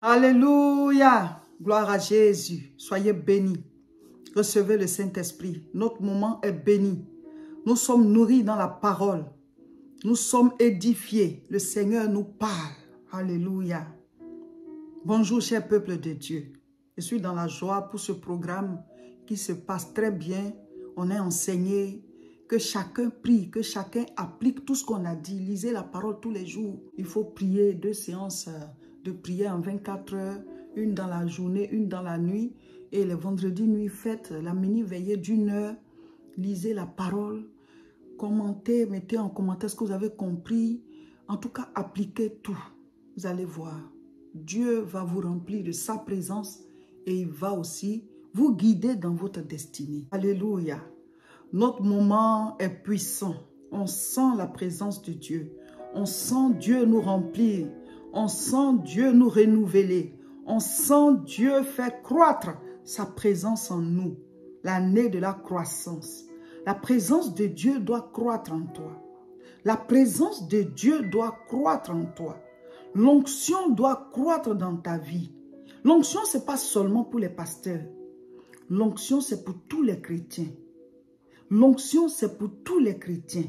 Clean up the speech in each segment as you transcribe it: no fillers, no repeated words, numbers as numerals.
Alléluia. Gloire à Jésus. Soyez bénis. Recevez le Saint-Esprit. Notre moment est béni. Nous sommes nourris dans la parole. Nous sommes édifiés. Le Seigneur nous parle. Alléluia. Bonjour, cher peuple de Dieu. Je suis dans la joie pour ce programme qui se passe très bien. On est enseigné. Que chacun prie, que chacun applique tout ce qu'on a dit. Lisez la parole tous les jours. Il faut prier 2 séances de prière en 24 heures. Une dans la journée, une dans la nuit. Et le vendredi nuit, faites la mini-veillée d'1 heure. Lisez la parole. Commentez, mettez en commentaire ce que vous avez compris. En tout cas, appliquez tout. Vous allez voir. Dieu va vous remplir de sa présence et il va aussi vous guider dans votre destinée. Alléluia. Notre moment est puissant. On sent la présence de Dieu. On sent Dieu nous remplir. On sent Dieu nous renouveler. On sent Dieu faire croître sa présence en nous. L'année de la croissance. La présence de Dieu doit croître en toi. La présence de Dieu doit croître en toi. L'onction doit croître dans ta vie. L'onction, ce n'est pas seulement pour les pasteurs. L'onction, c'est pour tous les chrétiens. L'onction, c'est pour tous les chrétiens.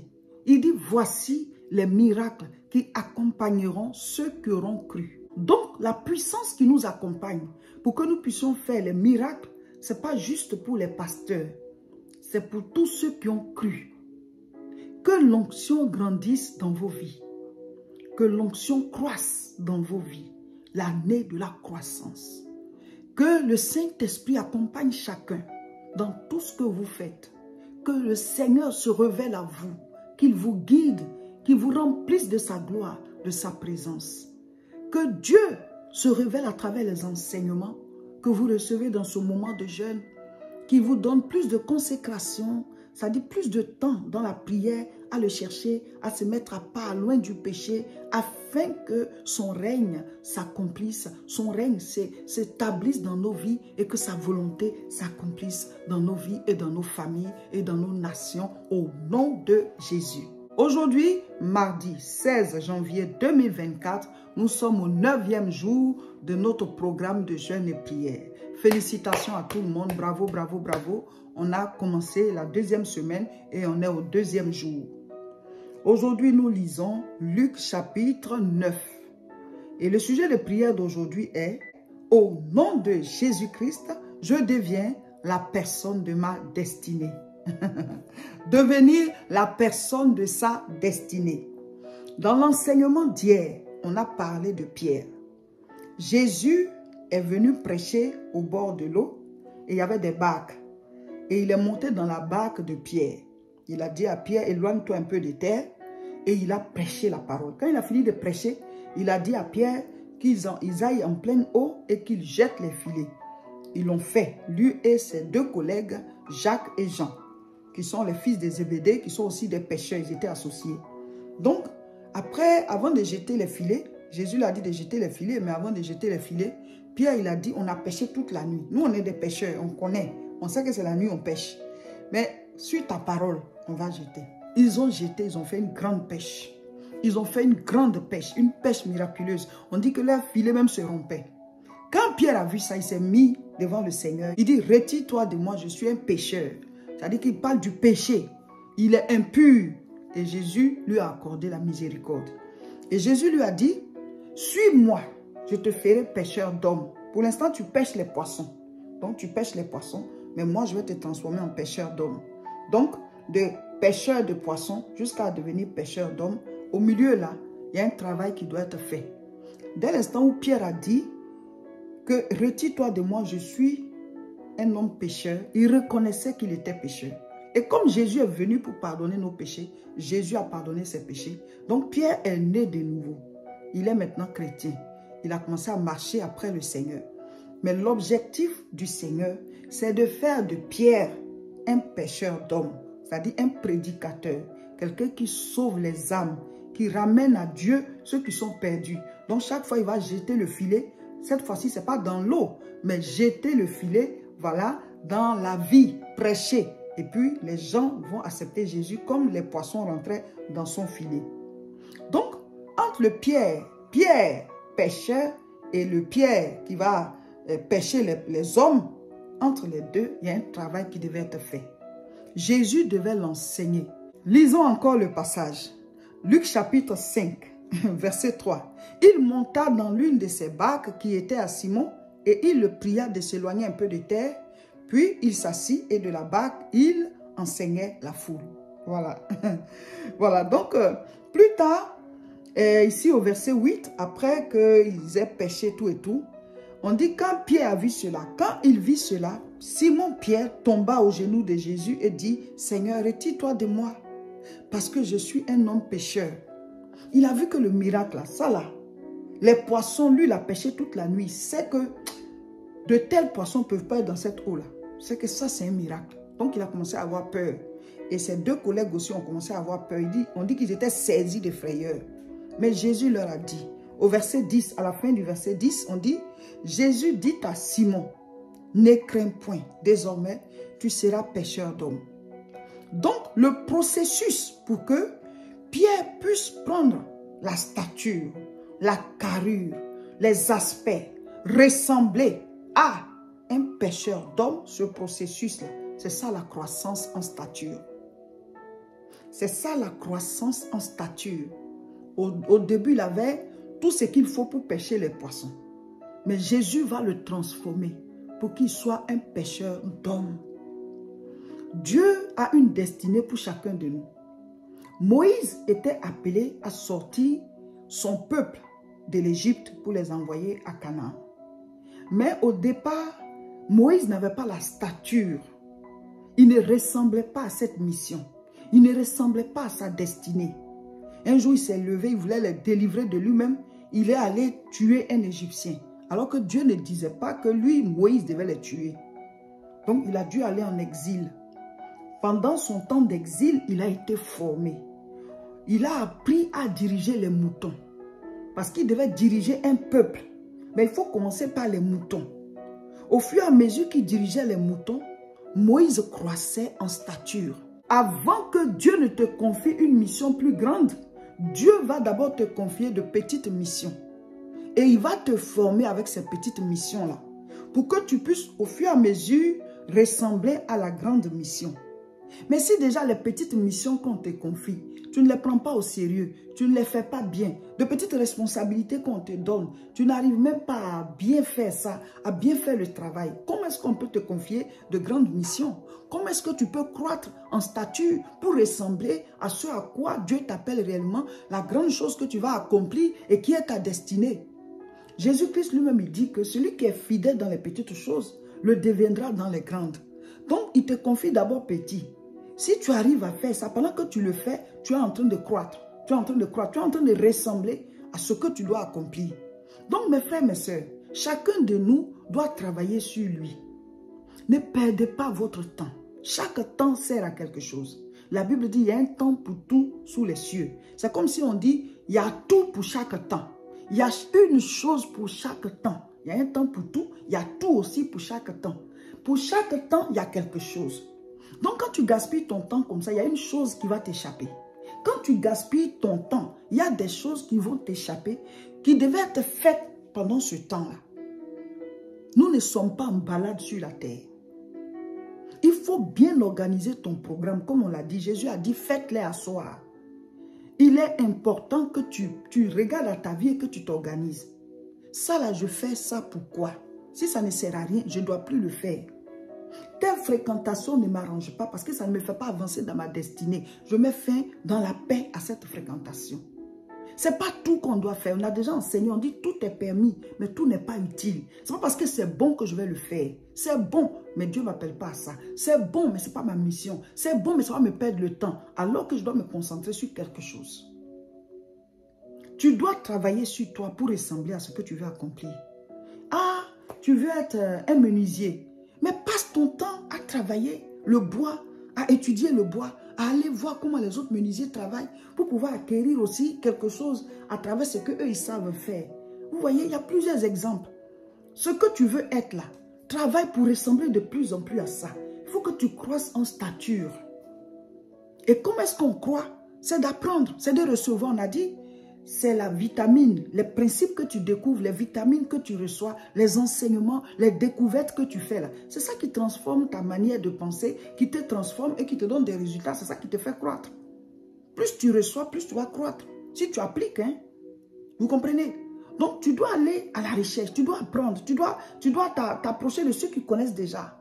Il dit, voici les miracles qui accompagneront ceux qui auront cru. Donc, la puissance qui nous accompagne pour que nous puissions faire les miracles, ce n'est pas juste pour les pasteurs. C'est pour tous ceux qui ont cru. Que l'onction grandisse dans vos vies. Que l'onction croisse dans vos vies. L'année de la croissance. Que le Saint-Esprit accompagne chacun dans tout ce que vous faites. Que le Seigneur se révèle à vous, qu'il vous guide, qu'il vous remplisse de sa gloire, de sa présence. Que Dieu se révèle à travers les enseignements que vous recevez dans ce moment de jeûne, qu'il vous donne plus de consécration, c'est-à-dire plus de temps dans la prière, à le chercher, à se mettre à part, loin du péché, afin que son règne s'accomplisse, son règne s'établisse dans nos vies et que sa volonté s'accomplisse dans nos vies et dans nos familles et dans nos nations au nom de Jésus. Aujourd'hui, mardi 16 janvier 2024, nous sommes au 9e jour de notre programme de jeûne et prière. Félicitations à tout le monde, bravo, bravo, bravo. On a commencé la 2e semaine et on est au 2e jour. Aujourd'hui, nous lisons Luc chapitre 9. Et le sujet de prière d'aujourd'hui est « Au nom de Jésus-Christ, je deviens la personne de ma destinée. » Devenir la personne de sa destinée. Dans l'enseignement d'hier, on a parlé de Pierre. Jésus est venu prêcher au bord de l'eau et il y avait des barques. Et il est monté dans la barque de Pierre. Il a dit à Pierre, éloigne-toi un peu de terre. Et il a prêché la parole. Quand il a fini de prêcher, il a dit à Pierre qu'ils aillent en pleine eau et qu'ils jettent les filets. Ils l'ont fait, lui et ses 2 collègues, Jacques et Jean, qui sont les fils de Zébédée, qui sont aussi des pêcheurs, ils étaient associés. Donc, après, avant de jeter les filets, Jésus lui a dit de jeter les filets, mais avant de jeter les filets, Pierre, il a dit, on a pêché toute la nuit. Nous, on est des pêcheurs, on connaît. On sait que c'est la nuit, on pêche. Mais, sur ta parole, on va jeter. Ils ont jeté, ils ont fait une grande pêche. Ils ont fait une grande pêche, une pêche miraculeuse. On dit que leurs filets même se rompaient. Quand Pierre a vu ça, il s'est mis devant le Seigneur. Il dit, retire-toi de moi, je suis un pécheur. C'est-à-dire qu'il parle du péché. Il est impur. Et Jésus lui a accordé la miséricorde. Et Jésus lui a dit, suis-moi, je te ferai pêcheur d'hommes. Pour l'instant, tu pêches les poissons. Donc, tu pêches les poissons, mais moi, je vais te transformer en pêcheur d'hommes. Donc, de pêcheur de poissons jusqu'à devenir pêcheur d'hommes, au milieu là, il y a un travail qui doit être fait. Dès l'instant où Pierre a dit que retire-toi de moi, je suis un homme pécheur, il reconnaissait qu'il était pécheur. Et comme Jésus est venu pour pardonner nos péchés, Jésus a pardonné ses péchés. Donc Pierre est né de nouveau. Il est maintenant chrétien. Il a commencé à marcher après le Seigneur. Mais l'objectif du Seigneur, c'est de faire de Pierre un pêcheur d'hommes. C'est-à-dire un prédicateur, quelqu'un qui sauve les âmes, qui ramène à Dieu ceux qui sont perdus. Donc chaque fois, il va jeter le filet. Cette fois-ci, ce n'est pas dans l'eau, mais jeter le filet, voilà, dans la vie, prêcher. Et puis, les gens vont accepter Jésus comme les poissons rentraient dans son filet. Donc, entre le Pierre, pêcheur, et le Pierre qui va pêcher les hommes, entre les deux, il y a un travail qui devait être fait. Jésus devait l'enseigner. Lisons encore le passage. Luc chapitre 5, verset 3. Il monta dans l'une de ses barques qui était à Simon et il le pria de s'éloigner un peu de terre. Puis il s'assit et de la barque, il enseignait la foule. Voilà. Voilà, donc plus tard, ici au verset 8, après qu'ils aient pêché tout et tout, on dit quand Pierre a vu cela, quand il vit cela, Simon-Pierre tomba aux genoux de Jésus et dit, « Seigneur, retire-toi de moi, parce que je suis un homme pécheur. » Il a vu que le miracle, là, ça là, les poissons, lui, il a pêché toute la nuit. C'est que de tels poissons ne peuvent pas être dans cette eau-là. C'est que ça, c'est un miracle. Donc, il a commencé à avoir peur. Et ses deux collègues aussi ont commencé à avoir peur. On dit qu'ils étaient saisis de frayeur. Mais Jésus leur a dit, au verset 10, à la fin du verset 10, on dit, Jésus dit à Simon, ne crains point, désormais, tu seras pêcheur d'hommes. Donc, le processus pour que Pierre puisse prendre la stature, la carrure, les aspects, ressembler à un pêcheur d'hommes, ce processus-là, c'est ça la croissance en stature. C'est ça la croissance en stature. Au début, il avait tout ce qu'il faut pour pêcher les poissons. Mais Jésus va le transformer pour qu'il soit un pêcheur d'hommes. Dieu a une destinée pour chacun de nous. Moïse était appelé à sortir son peuple de l'Égypte pour les envoyer à Canaan. Mais au départ, Moïse n'avait pas la stature. Il ne ressemblait pas à cette mission. Il ne ressemblait pas à sa destinée. Un jour, il s'est levé, il voulait les délivrer de lui-même. Il est allé tuer un Égyptien. Alors que Dieu ne disait pas que lui, Moïse, devait les tuer. Donc, il a dû aller en exil. Pendant son temps d'exil, il a été formé. Il a appris à diriger les moutons. Parce qu'il devait diriger un peuple. Mais il faut commencer par les moutons. Au fur et à mesure qu'il dirigeait les moutons, Moïse croissait en stature. Avant que Dieu ne te confie une mission plus grande, Dieu va d'abord te confier de petites missions. Et il va te former avec ces petites missions-là. Pour que tu puisses au fur et à mesure ressembler à la grande mission. Mais si déjà les petites missions qu'on te confie, tu ne les prends pas au sérieux, tu ne les fais pas bien, de petites responsabilités qu'on te donne, tu n'arrives même pas à bien faire ça, à bien faire le travail. Comment est-ce qu'on peut te confier de grandes missions? Comment est-ce que tu peux croître en stature pour ressembler à ce à quoi Dieu t'appelle réellement, la grande chose que tu vas accomplir et qui est ta destinée? Jésus-Christ lui-même, il dit que celui qui est fidèle dans les petites choses le deviendra dans les grandes. Donc, il te confie d'abord petit. Si tu arrives à faire ça, pendant que tu le fais, tu es en train de croître. Tu es en train de croître. Tu es en train de ressembler à ce que tu dois accomplir. Donc, mes frères, mes sœurs, chacun de nous doit travailler sur lui. Ne perdez pas votre temps. Chaque temps sert à quelque chose. La Bible dit, il y a un temps pour tout sous les cieux. C'est comme si on dit, il y a tout pour chaque temps. Il y a une chose pour chaque temps. Il y a un temps pour tout, il y a tout aussi pour chaque temps. Pour chaque temps, il y a quelque chose. Donc, quand tu gaspilles ton temps comme ça, il y a une chose qui va t'échapper. Quand tu gaspilles ton temps, il y a des choses qui vont t'échapper, qui devaient être faites pendant ce temps-là. Nous ne sommes pas en balade sur la terre. Il faut bien organiser ton programme. Comme on l'a dit, Jésus a dit, faites-les asseoir. Il est important que tu regardes à ta vie et que tu t'organises. Ça là, je fais ça pourquoi? Si ça ne sert à rien, je ne dois plus le faire. Telle fréquentation ne m'arrange pas parce que ça ne me fait pas avancer dans ma destinée. Je mets fin dans la paix à cette fréquentation. Ce n'est pas tout qu'on doit faire. On a déjà enseigné, on dit tout est permis, mais tout n'est pas utile. Ce n'est pas parce que c'est bon que je vais le faire. C'est bon, mais Dieu ne m'appelle pas à ça. C'est bon, mais ce n'est pas ma mission. C'est bon, mais ça va me perdre le temps. Alors que je dois me concentrer sur quelque chose. Tu dois travailler sur toi pour ressembler à ce que tu veux accomplir. Ah, tu veux être un menuisier. Mais passe ton temps à travailler le bois, à étudier le bois, à aller voir comment les autres menuisiers travaillent pour pouvoir acquérir aussi quelque chose à travers ce qu'eux ils savent faire. Vous voyez, il y a plusieurs exemples. Ce que tu veux être là, travaille pour ressembler de plus en plus à ça. Il faut que tu croisses en stature. Et comment est-ce qu'on croit? C'est d'apprendre, c'est de recevoir. On a dit, c'est la vitamine, les principes que tu découvres, les vitamines que tu reçois, les enseignements, les découvertes que tu fais là. C'est ça qui transforme ta manière de penser, qui te transforme et qui te donne des résultats. C'est ça qui te fait croître. Plus tu reçois, plus tu vas croître. Si tu appliques, hein, vous comprenez? Donc, tu dois aller à la recherche, tu dois apprendre, tu dois t'approcher de ceux qui connaissent déjà.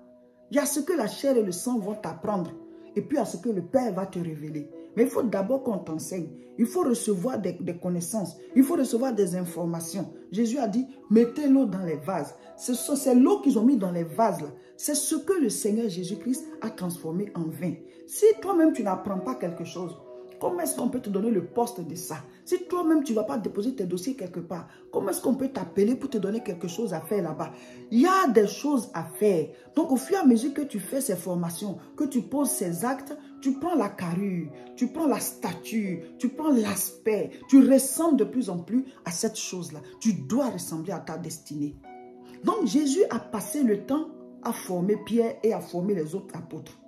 Il y a ce que la chair et le sang vont t'apprendre. Et puis, il y a ce que le Père va te révéler. Mais il faut d'abord qu'on t'enseigne. Il faut recevoir des connaissances. Il faut recevoir des informations. Jésus a dit, mettez l'eau dans les vases. C'est l'eau qu'ils ont mis dans les vases là. C'est ce que le Seigneur Jésus-Christ a transformé en vin. Si toi-même, tu n'apprends pas quelque chose, comment est-ce qu'on peut te donner le poste de ça? Si toi-même, tu ne vas pas déposer tes dossiers quelque part, comment est-ce qu'on peut t'appeler pour te donner quelque chose à faire là-bas? Il y a des choses à faire. Donc, au fur et à mesure que tu fais ces formations, que tu poses ces actes, tu prends la carrure, tu prends la stature, tu prends l'aspect. Tu ressembles de plus en plus à cette chose-là. Tu dois ressembler à ta destinée. Donc, Jésus a passé le temps à former Pierre et à former les autres apôtres.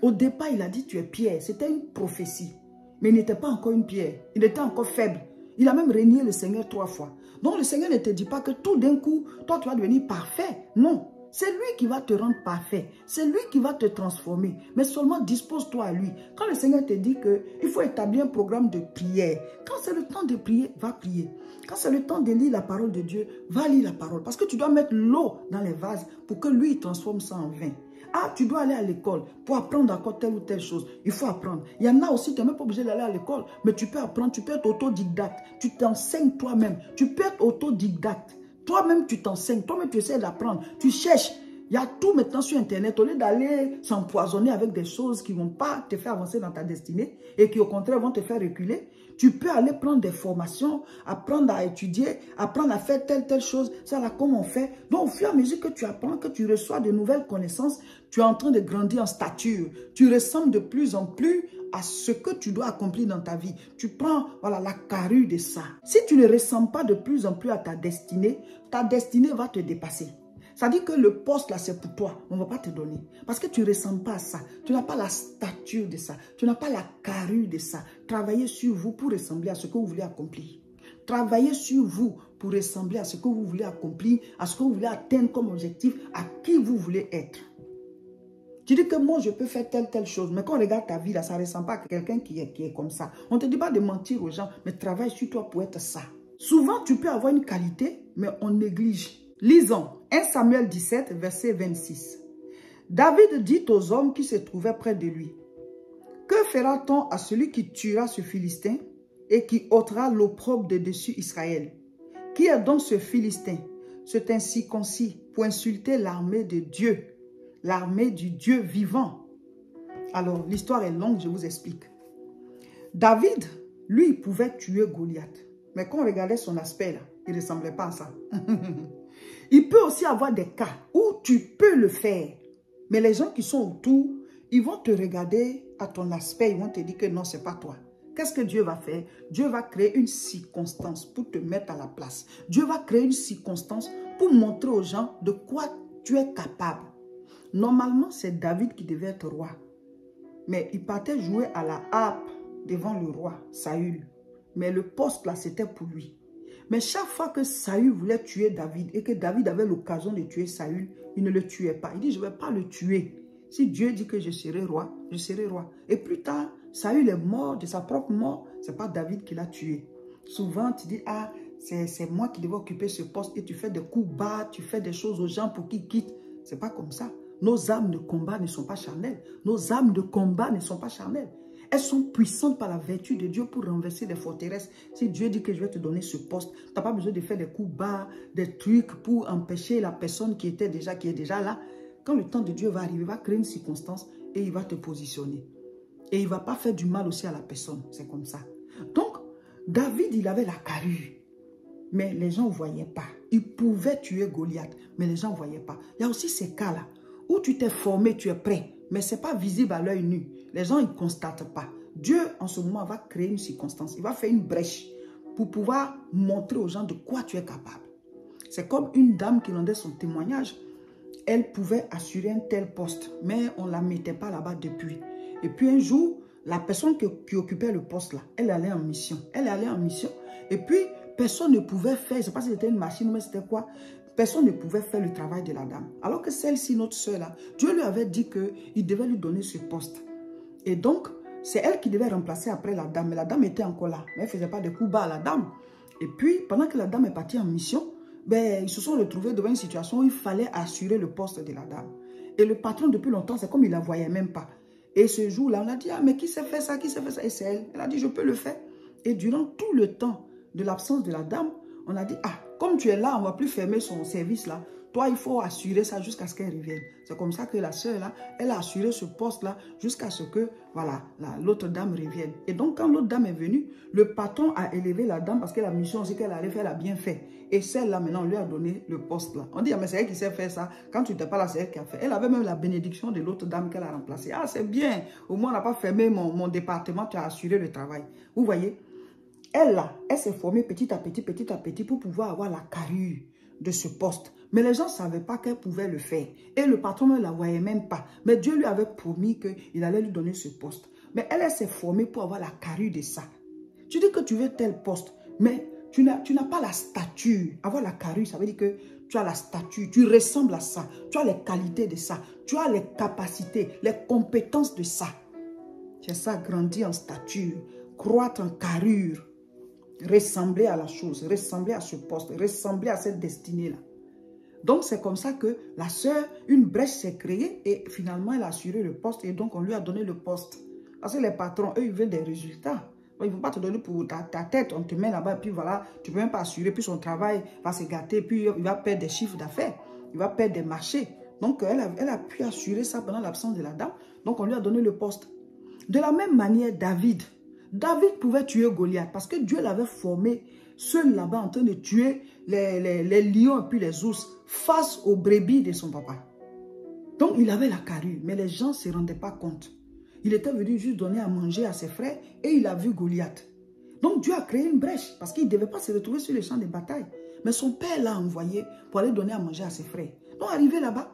Au départ, il a dit, tu es Pierre. C'était une prophétie. Mais il n'était pas encore une pierre. Il était encore faible. Il a même régné le Seigneur 3 fois. Donc le Seigneur ne te dit pas que tout d'un coup, toi tu vas devenir parfait. Non. C'est lui qui va te rendre parfait. C'est lui qui va te transformer. Mais seulement dispose-toi à lui. Quand le Seigneur te dit qu'il faut établir un programme de prière. Quand c'est le temps de prier, va prier. Quand c'est le temps de lire la parole de Dieu, va lire la parole. Parce que tu dois mettre l'eau dans les vases pour que lui transforme ça en vin. Ah, tu dois aller à l'école pour apprendre encore telle ou telle chose. Il faut apprendre. Il y en a aussi, tu n'es même pas obligé d'aller à l'école, mais tu peux apprendre, tu peux être autodidacte. Tu t'enseignes toi-même. Tu peux être autodidacte. Toi-même, tu t'enseignes. Toi-même, tu essaies d'apprendre. Tu cherches. Il y a tout maintenant sur Internet. Au lieu d'aller s'empoisonner avec des choses qui ne vont pas te faire avancer dans ta destinée et qui, au contraire, vont te faire reculer, tu peux aller prendre des formations, apprendre à étudier, apprendre à faire telle chose. Ça là, comment on fait. Donc, au fur et à mesure que tu apprends, que tu reçois de nouvelles connaissances, tu es en train de grandir en stature. Tu ressembles de plus en plus à ce que tu dois accomplir dans ta vie. Tu prends, voilà, la carrure de ça. Si tu ne ressembles pas de plus en plus à ta destinée va te dépasser. Ça dit que le poste là, c'est pour toi. On ne va pas te donner. Parce que tu ne ressembles pas à ça. Tu n'as pas la stature de ça. Tu n'as pas la carrure de ça. Travaillez sur vous pour ressembler à ce que vous voulez accomplir. Travaillez sur vous pour ressembler à ce que vous voulez accomplir, à ce que vous voulez atteindre comme objectif, à qui vous voulez être. Tu dis que moi, je peux faire telle chose. Mais quand on regarde ta vie, là, ça ne ressemble pas à quelqu'un qui est comme ça. On ne te dit pas de mentir aux gens, mais travaille sur toi pour être ça. Souvent, tu peux avoir une qualité, mais on néglige. Lisons 1 Samuel 17, verset 26. David dit aux hommes qui se trouvaient près de lui, « Que fera-t-on à celui qui tuera ce Philistin et qui ôtera l'opprobre de dessus Israël? Qui est donc ce Philistin, cet incirconcis, pour insulter l'armée de Dieu, l'armée du Dieu vivant? » Alors, l'histoire est longue, je vous explique. David, lui, il pouvait tuer Goliath. Mais quand on regardait son aspect, là, il ne ressemblait pas à ça. Il peut aussi avoir des cas où tu peux le faire. Mais les gens qui sont autour, ils vont te regarder à ton aspect, ils vont te dire que non, ce n'est pas toi. Qu'est-ce que Dieu va faire? Dieu va créer une circonstance pour te mettre à la place. Dieu va créer une circonstance pour montrer aux gens de quoi tu es capable. Normalement, c'est David qui devait être roi. Mais il partait jouer à la harpe devant le roi, Saül. Mais le poste là, c'était pour lui. Mais chaque fois que Saül voulait tuer David et que David avait l'occasion de tuer Saül, il ne le tuait pas. Il dit, je ne vais pas le tuer. Si Dieu dit que je serai roi, je serai roi. Et plus tard, Saül est mort de sa propre mort. Ce n'est pas David qui l'a tué. Souvent, tu dis, ah, c'est moi qui devais occuper ce poste et tu fais des coups bas, tu fais des choses aux gens pour qu'ils quittent. Ce n'est pas comme ça. Nos âmes de combat ne sont pas charnelles. Nos âmes de combat ne sont pas charnelles. Elles sont puissantes par la vertu de Dieu pour renverser des forteresses. Si Dieu dit que je vais te donner ce poste, tu n'as pas besoin de faire des coups bas, des trucs pour empêcher la personne qui est déjà là. Quand le temps de Dieu va arriver, il va créer une circonstance et il va te positionner. Et il ne va pas faire du mal aussi à la personne. C'est comme ça. Donc, David, il avait la carrure. Mais les gens ne voyaient pas. Il pouvait tuer Goliath, mais les gens ne voyaient pas. Il y a aussi ces cas-là où tu t'es formé, tu es prêt. Mais ce n'est pas visible à l'œil nu. Les gens, ils ne constatent pas. Dieu, en ce moment, va créer une circonstance. Il va faire une brèche pour pouvoir montrer aux gens de quoi tu es capable. C'est comme une dame qui rendait son témoignage. Elle pouvait assurer un tel poste, mais on ne la mettait pas là-bas depuis. Et puis un jour, la personne qui occupait le poste là, elle allait en mission. Elle allait en mission Et puis, personne ne pouvait faire, je ne sais pas si c'était une machine, mais c'était quoi. Personne ne pouvait faire le travail de la dame. Alors que celle-ci, notre soeur-là, Dieu lui avait dit qu'il devait lui donner ce poste. Et donc, c'est elle qui devait remplacer après la dame. Mais la dame était encore là. Mais elle ne faisait pas de coups bas à la dame. Et puis, pendant que la dame est partie en mission, ben, ils se sont retrouvés devant une situation où il fallait assurer le poste de la dame. Et le patron, depuis longtemps, c'est comme il ne la voyait même pas. Et ce jour-là, on a dit, ah, mais qui s'est fait ça, qui s'est fait ça? Et c'est elle. Elle a dit, je peux le faire. Et durant tout le temps de l'absence de la dame, on a dit, ah, comme tu es là, on ne va plus fermer son service là. Toi, il faut assurer ça jusqu'à ce qu'elle revienne. C'est comme ça que la sœur là, elle a assuré ce poste-là jusqu'à ce que, voilà, l'autre dame revienne. Et donc, quand l'autre dame est venue, le patron a élevé la dame parce que la mission aussi qu'elle allait faire, elle a bien fait. Et celle-là, maintenant, on lui a donné le poste là. On dit, ah, mais c'est elle qui sait faire ça. Quand tu n'étais pas là, c'est elle qui a fait. Elle avait même la bénédiction de l'autre dame qu'elle a remplacée. Ah, c'est bien. Au moins, on n'a pas fermé mon département, tu as assuré le travail. Vous voyez? Elle là, elle s'est formée petit à petit pour pouvoir avoir la carrure de ce poste. Mais les gens ne savaient pas qu'elle pouvait le faire. Et le patron ne la voyait même pas. Mais Dieu lui avait promis qu'il allait lui donner ce poste. Mais elle s'est formée pour avoir la carrure de ça. Tu dis que tu veux tel poste, mais tu n'as pas la stature. Avoir la carrure, ça veut dire que tu as la stature, tu ressembles à ça. Tu as les qualités de ça. Tu as les capacités, les compétences de ça. C'est ça, grandir en stature, croître en carrure. Ressembler à la chose, ressembler à ce poste, ressembler à cette destinée-là. Donc, c'est comme ça que la sœur, une brèche s'est créée et finalement, elle a assuré le poste et donc, on lui a donné le poste. Parce que les patrons, eux, ils veulent des résultats. Ils ne vont pas te donner pour ta tête, on te met là-bas et puis voilà, tu ne peux même pas assurer, puis son travail va se gâter, puis il va perdre des chiffres d'affaires, il va perdre des marchés. Donc, elle a pu assurer ça pendant l'absence de la dame. Donc, on lui a donné le poste. De la même manière, David pouvait tuer Goliath parce que Dieu l'avait formé seul là-bas en train de tuer les lions et puis les ours face aux brebis de son papa. Donc, il avait la carrure, mais les gens ne se rendaient pas compte. Il était venu juste donner à manger à ses frères et il a vu Goliath. Donc, Dieu a créé une brèche parce qu'il ne devait pas se retrouver sur le champ de bataille. Mais son père l'a envoyé pour aller donner à manger à ses frères. Donc, arrivé là-bas,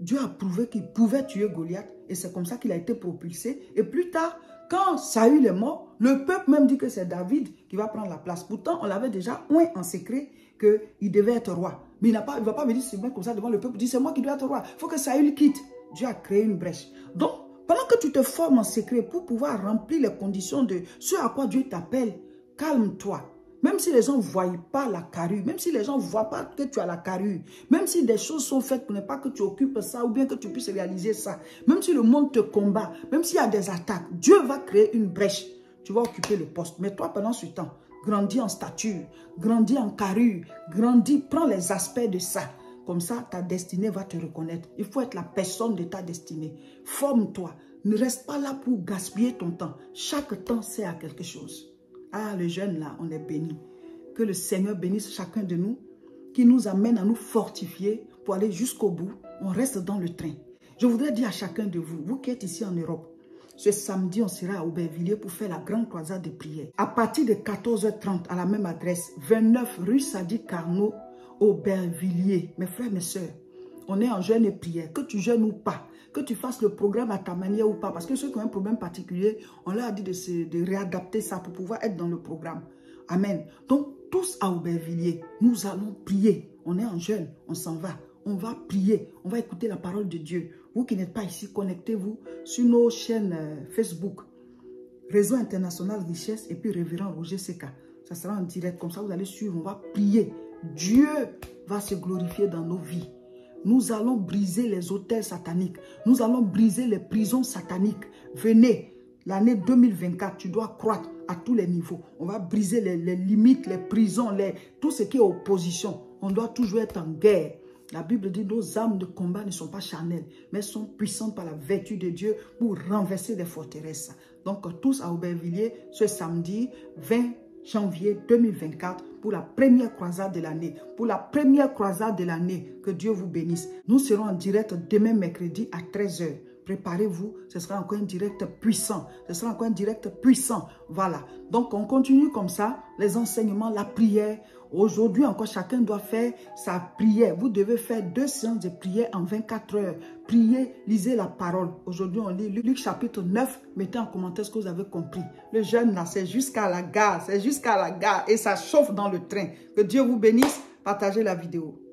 Dieu a prouvé qu'il pouvait tuer Goliath et c'est comme ça qu'il a été propulsé. Et plus tard, quand Saül est mort, le peuple même dit que c'est David qui va prendre la place. Pourtant, on l'avait déjà oint en secret qu'il devait être roi. Mais il ne va pas venir se mettre comme ça devant le peuple. Il dit, c'est moi qui dois être roi. Il faut que Saül quitte. Dieu a créé une brèche. Donc, pendant que tu te formes en secret pour pouvoir remplir les conditions de ce à quoi Dieu t'appelle, calme-toi. Même si les gens ne voient pas la carrure, même si les gens ne voient pas que tu as la carrure, même si des choses sont faites pour ne pas que tu occupes ça ou bien que tu puisses réaliser ça, même si le monde te combat, même s'il y a des attaques, Dieu va créer une brèche. Tu vas occuper le poste. Mais toi, pendant ce temps, grandis en stature, grandis en carrure, grandis, prends les aspects de ça. Comme ça, ta destinée va te reconnaître. Il faut être la personne de ta destinée. Forme-toi. Ne reste pas là pour gaspiller ton temps. Chaque temps sert à quelque chose. Ah, les jeunes là, on est bénis. Que le Seigneur bénisse chacun de nous, qui nous amène à nous fortifier pour aller jusqu'au bout. On reste dans le train. Je voudrais dire à chacun de vous, vous qui êtes ici en Europe, ce samedi, on sera à Aubervilliers pour faire la grande croisade de prière. À partir de 14h30, à la même adresse, 29 rue Sadi Carnot, Aubervilliers. Mes frères, mes soeurs, on est en jeûne et prière. Que tu jeûnes ou pas, que tu fasses le programme à ta manière ou pas. Parce que ceux qui ont un problème particulier, on leur a dit de réadapter ça pour pouvoir être dans le programme. Amen. Donc, tous à Aubervilliers, nous allons prier. On est en jeûne, on s'en va. On va prier, on va écouter la parole de Dieu. Vous qui n'êtes pas ici, connectez-vous sur nos chaînes Facebook. Réseau International Richesse et puis Révérend Roger Seka. Ça sera en direct, comme ça vous allez suivre, on va prier. Dieu va se glorifier dans nos vies. Nous allons briser les autels sataniques. Nous allons briser les prisons sataniques. Venez, l'année 2024, tu dois croître à tous les niveaux. On va briser les limites, les prisons, tout ce qui est opposition. On doit toujours être en guerre. La Bible dit que nos armes de combat ne sont pas charnelles, mais sont puissantes par la vertu de Dieu pour renverser des forteresses. Donc, tous à Aubervilliers, ce samedi 20 janvier 2024, pour la première croisade de l'année. Pour la première croisade de l'année, que Dieu vous bénisse. Nous serons en direct demain mercredi à 13 h. Préparez-vous, ce sera encore un direct puissant. Ce sera encore un direct puissant. Voilà. Donc, on continue comme ça, les enseignements, la prière. Aujourd'hui encore, chacun doit faire sa prière. Vous devez faire 2 séances de prière en 24 heures. Priez, lisez la parole. Aujourd'hui, on lit Luc chapitre 9. Mettez en commentaire ce que vous avez compris. Le jeûne là, c'est jusqu'à la gare. C'est jusqu'à la gare et ça chauffe dans le train. Que Dieu vous bénisse. Partagez la vidéo.